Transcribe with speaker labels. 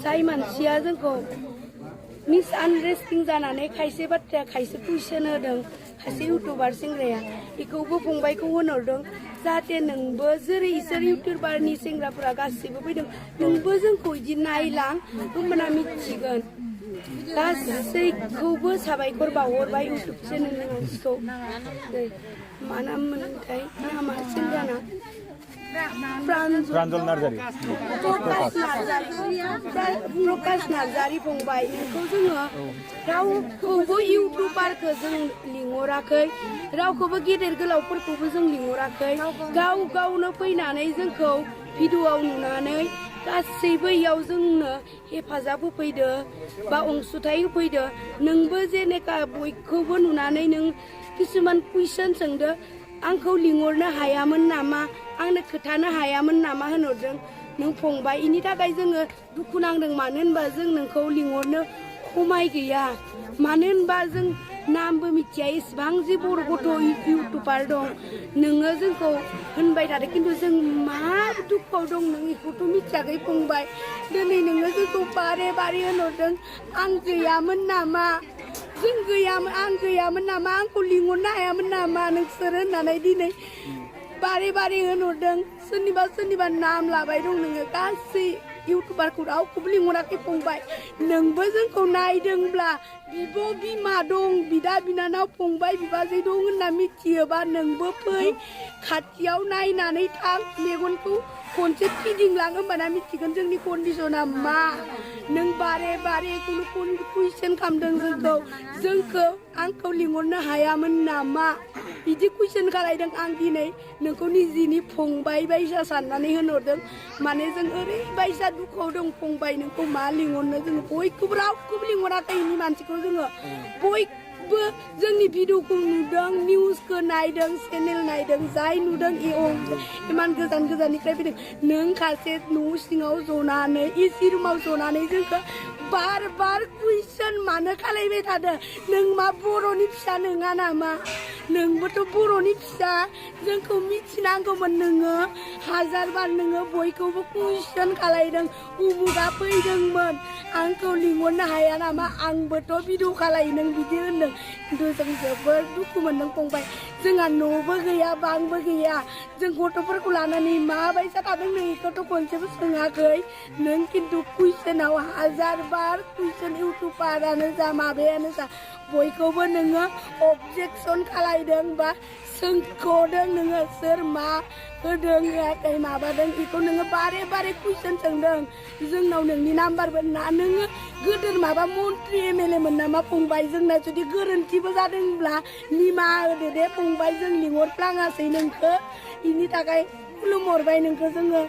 Speaker 1: जाय मानसिया जोंखौ मिसआन्डारस्टेन्डिं जानानै खायसे बाथ्राया खायसे कुइसन होदों खायसे इउटुबार सेंग्राया बेखौबो फंबायखौ होनहरदों जाहाथे नोंबो जेरै इसोर इउटुबारनि सेंग्राफोरा गासैबो फैदों नोंबो जोंखौ बिदि नायलां होमबाना मिथिगोन गासैखौबो साबायखर बावहरबाय इउटुब चेनेलनि मानसिखौ मा नाम मोनथाय नामा सेंग्राना
Speaker 2: प्रान्जल नार्जारी
Speaker 1: प्रकाश नार्जारी फंबाय नोंखौ जोङो रावखौबो इउटुबारखौ जों लिंहराखै रावखौबो गेदेर गोलावफोरखौबो जों लिंहराखै गाव गावनो फैनानै जोंखौ भिडिअ'आव नुनानै गासैबो इयाव जोंनो हेफाजाब होफैदो बा अनसुंथाइ होफैदो नोंबो जेनेका बयखौबो नुनानै नों किसुमान कुइसन सोंदो आंखौ लिंहरनो हायामोन नामा आंनो खोथानो हायामोन नामा होनहरदों नों फंबाय इनि थाखाय जोङो दुखु नांदों मानो होनबा जों नोंखौ लिंहरनो खमाय गैया मानो होनबा जों नामबो मिथिया इसेबां जि बर' गथ' इउटुबार दं नोङो जोंखौ होनबाय थादों खिन्थु जों मा दुखुआव दं नों बेखौथ' मिथियाखै फंबाय दिनै नोङो जोंखौ बारे बारे होनहरदों आं गैयामोन नामा जों गैयामोन आं गैयामोन नामा आंखौ लिंहरनो हायामोन नामा नोंसोर होननानै दिनै बारे बारे होनहरदों सोरनिबा नाम लाबाय दं नोङो गासै इउटुबारखौ रावखौबो लिंहराखै फंबाय नोंबो जोंखौ नायदोंब्ला बिब' बिमा दं बिदा बिनानाव फंबाय बिबाजै दं होनना मिथियोबा नोंबो फै खाथियाव नायनानै थां मेगनखौ खनसे फिदिंलां होमबाना मिथिगोन जोंनि कन्डिसना मा नों बारे बारे खुनु कुइसन खालामदों जोंखौ आंखौ लिंहरनो हायामोन नामा बिदि कुइसन खालायदों आं दिनै नोंखौ निजिनि फंबाय बायसा साननानै होनहरदों माने जों ओरैबायसा दुखुआव दं फंबाय नोंखौ मा लिंहरनो जोङो बयखौबो रावखौबो लिंहराखै इनि मानसिखौ जोङो बयबो जोंनि भिडिअखौ नुदों निउसखौ नायदों चेनेल नायदों जाय नुदों इमान गोजान गोजाननिफ्राय फैदों नों खासे न' सिङाव जनानै एसि रुमाव जनानै जोंखौ बार बार कुइसन मानो खालायबाय थादों नों मा बर'नि फिसा नङा नामा नोंबोथ' बर'नि फिसा जोंखौ मिथिनांगौमोन नोङो हाजार बार नोङो बयखौबो कुइसन खालायदों उमुगा फैदोंमोन आंखौ लिंहरनो हाया नामा आंबोथ' भिडिअ खालायो नों बिदि होनदों खिन्थु जों जोबोद दुखु मोनदों फंबाय जोंहा न'बो गैया बांबो गैया जों गथ'फोरखौ लानानै माबायसा थादों नों बेखौथ' खनसेबो सोङाखै नों खिन्थु कुइसनाव हाजार बार कुइसन इउटुबारानो जा माबायानो जा बयखौबो नोङो अबजेक्सन खालायदों बा सोंख'दों नोङो सोर मा होदों होआखै माबादों बेखौ नोङो बारे बारे कुइसन सोंदों जोंनाव नोंनि नाम्बारबो ना नोङो गोदोर माबा मन्त्रि एमएलए मोन नामा फंबाय जोंना जुदि गोरोन्थिबो जादोंब्ला निमाहा होदो दे फंबाय जों लिंहरफ्लाङासै नोंखौ बेनि थाखाय खुलुमहरबाय नोंखौ जोङो